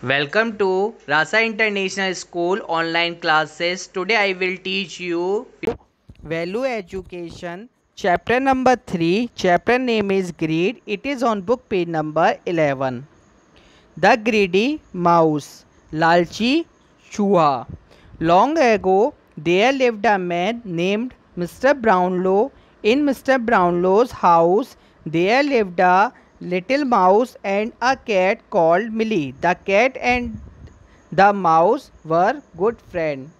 Welcome to Rasa International School online classes. Today I will teach you Value Education, chapter number 3. Chapter name is Greed. It is on book page number 11. The Greedy Mouse, Lalchi Chooha. Long ago, there lived a man named Mr. Brownlow. In Mr. Brownlow's house, there lived a little mouse and a cat called Millie. The cat and the mouse were good friends.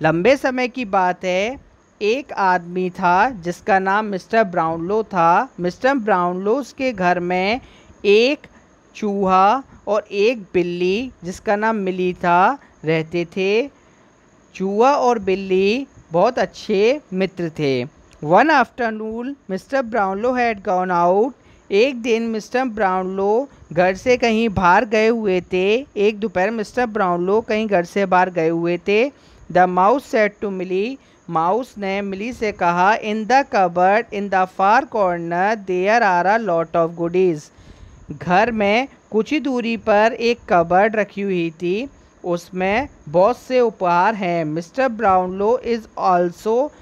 लंबे समय की बात है, एक आदमी था जिसका नाम मिस्टर ब्राउनलो था। मिस्टर ब्राउनलोस के घर में एक चूहा और एक बिल्ली जिसका नाम मिली था रहते थे। चूहा और बिल्ली बहुत अच्छे मित्र थे। One afternoon mister Brownlow had gone out. एक दिन मिस्टर ब्राउनलो घर से कहीं बाहर गए हुए थे। एक दोपहर मिस्टर ब्राउनलो कहीं घर से बाहर गए हुए थे। The mouse said to Milly, mouse ने मिली से कहा, in the cupboard in the far corner there are a lot of goodies. घर में कुछ ही दूरी पर एक कबर्ड रखी हुई थी, उसमें बहुत से उपहार हैं। Mister Brownlow is also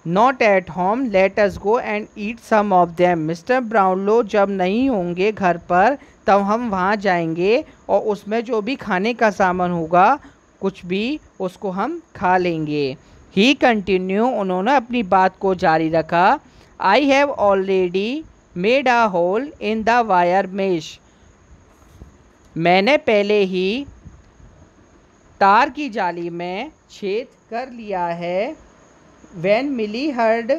not at home, let us go and eat some of them. Mister Brownlow जब नहीं होंगे घर पर तब हम वहाँ जाएंगे और उसमें जो भी खाने का सामान होगा कुछ भी उसको हम खा लेंगे। ही कंटिन्यू, उन्होंने अपनी बात को जारी रखा। I have already made a hole in the wire mesh, मैंने पहले ही तार की जाली में छेद कर लिया है। When Millie heard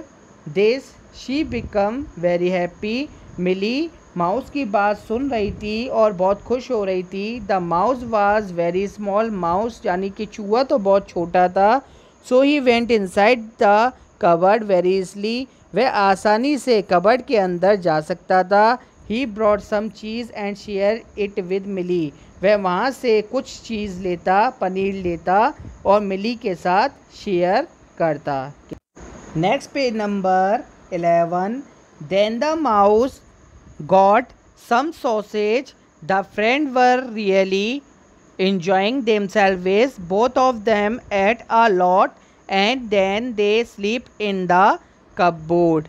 this, she became very happy. Milly mouse की बात सुन रही थी और बहुत खुश हो रही थी। The mouse was very small, mouse यानी कि चूहा तो बहुत छोटा था। So he went inside the cupboard very easily, वह आसानी से कबर्ड के अंदर जा सकता था। He brought some cheese and share it with Milly, वह वहाँ से कुछ चीज़ लेता, पनीर लेता और मिली के साथ शेयर करता। Next page number 11. Then the mouse got some sausage, the friend were really enjoying themselves, both of them ate a lot and then they sleep in the cupboard.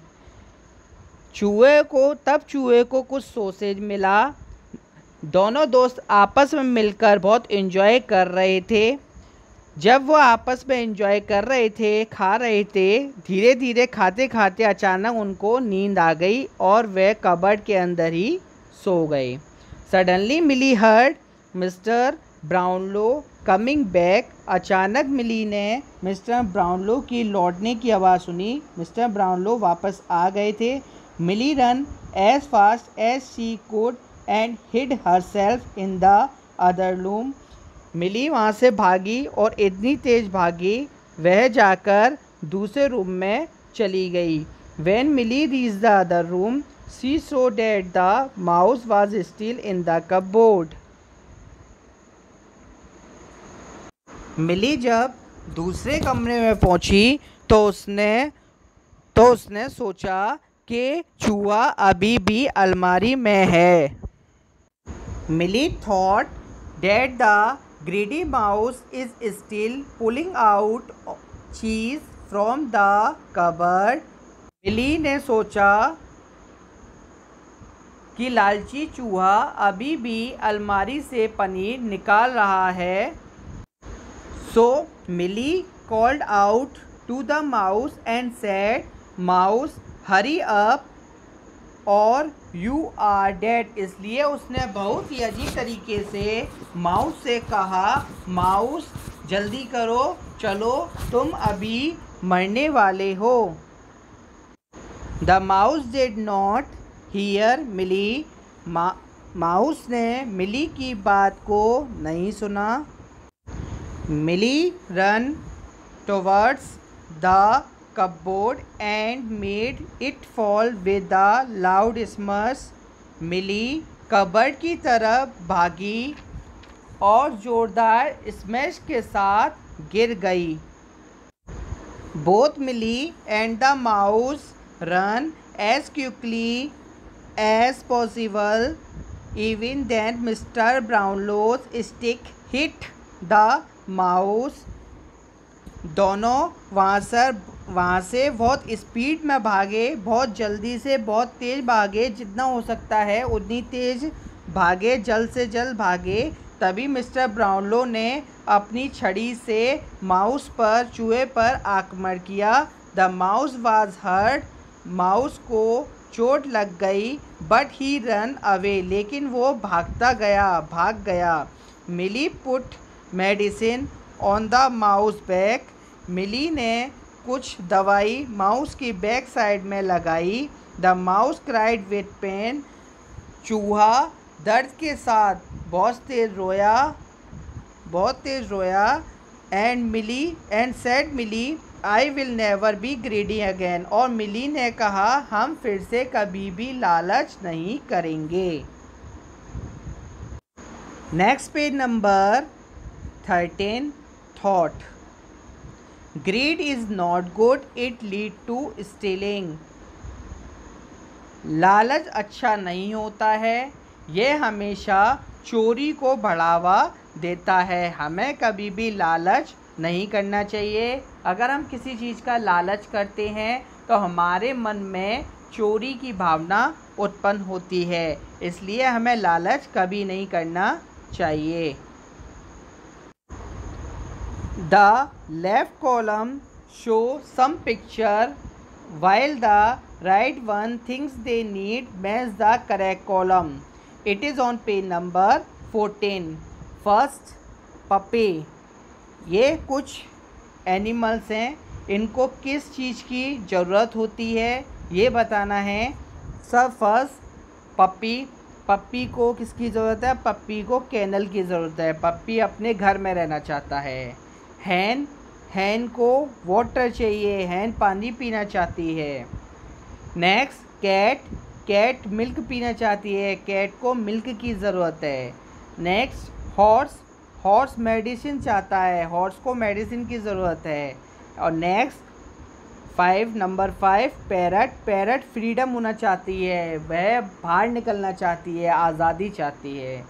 चूहे को कुछ सॉसेज मिला, दोनों दोस्त आपस में मिलकर बहुत एंजॉय कर रहे थे। जब वो आपस में एंजॉय कर रहे थे, खा रहे थे, धीरे धीरे खाते खाते अचानक उनको नींद आ गई और वे कबर्ड के अंदर ही सो गए। Suddenly Milly heard mister Brownlow coming back, अचानक मिली ने मिस्टर ब्राउनलो की लौटने की आवाज़ सुनी। मिस्टर ब्राउनलो वापस आ गए थे। Milly run as fast as she could and hid herself in the other room, Milly वहाँ से भागी और इतनी तेज़ भागी वह जाकर दूसरे रूम में चली गई। When Milly reach the other room, she saw that the mouse was still in the cupboard. Milly जब दूसरे कमरे में पहुंची तो उसने सोचा कि चूहा अभी भी अलमारी में है। मिली thought that the greedy mouse is still pulling out cheese from the cupboard. मिली ने सोचा कि लालची चूहा अभी भी अलमारी से पनीर निकाल रहा है। So Milly called out to the mouse and said, mouse hurry up और यू आर डेड। इसलिए उसने बहुत ही अजीब तरीके से माउस से कहा, माउस जल्दी करो, चलो तुम अभी मरने वाले हो। The mouse did not hear Milly, mouse ने मिली की बात को नहीं सुना। Milly run towards the cupboard and made it fall with a loud smash. Milly cupboard की तरफ भागी और जोरदार स्मैश के साथ गिर गई। Both milli and the mouse run as quickly as possible. Even then Mr. Brownlow's stick hit the mouse. दोनों वहाँ से बहुत स्पीड में भागे, बहुत जल्दी से, बहुत तेज़ भागे, जितना हो सकता है उतनी तेज़ भागे, जल्द से जल्द भागे। तभी मिस्टर ब्राउनलो ने अपनी छड़ी से माउस पर, चूहे पर आक्रमण किया। The mouse was hurt, mouse को चोट लग गई। बट ही रन अवे, लेकिन वो भाग गया। Milly put medicine on the mouse back, Milly ने कुछ दवाई माउस की बैक साइड में लगाई। The mouse cried with pain, चूहा दर्द के साथ बहुत तेज़ रोया। And said Milly, I will never be greedy again, और मिली ने कहा हम फिर से कभी भी लालच नहीं करेंगे। Next page number 13, thought. Greed is not good, it lead to stealing. लालच अच्छा नहीं होता है, यह हमेशा चोरी को बढ़ावा देता है। हमें कभी भी लालच नहीं करना चाहिए। अगर हम किसी चीज़ का लालच करते हैं तो हमारे मन में चोरी की भावना उत्पन्न होती है, इसलिए हमें लालच कभी नहीं करना चाहिए। The left column show some picture while the right one thinks they need match the correct column. It is on page number 14. First, puppy. ये कुछ एनिमल्स हैं, इनको किस चीज़ की ज़रूरत होती है ये बताना है। फर्स्ट पप्पी को किसकी ज़रूरत है? पप्पी को कैनल की ज़रूरत है। पप्पी अपने घर में रहना चाहता है। हैन को वाटर चाहिए, हैन पानी पीना चाहती है। नेक्स्ट, कैट मिल्क पीना चाहती है, कैट को मिल्क की ज़रूरत है। नेक्स्ट, हॉर्स मेडिसिन चाहता है, हॉर्स को मेडिसिन की ज़रूरत है। और नेक्स्ट नंबर 5, पैरट फ्रीडम होना चाहती है, वह बाहर निकलना चाहती है, आज़ादी चाहती है।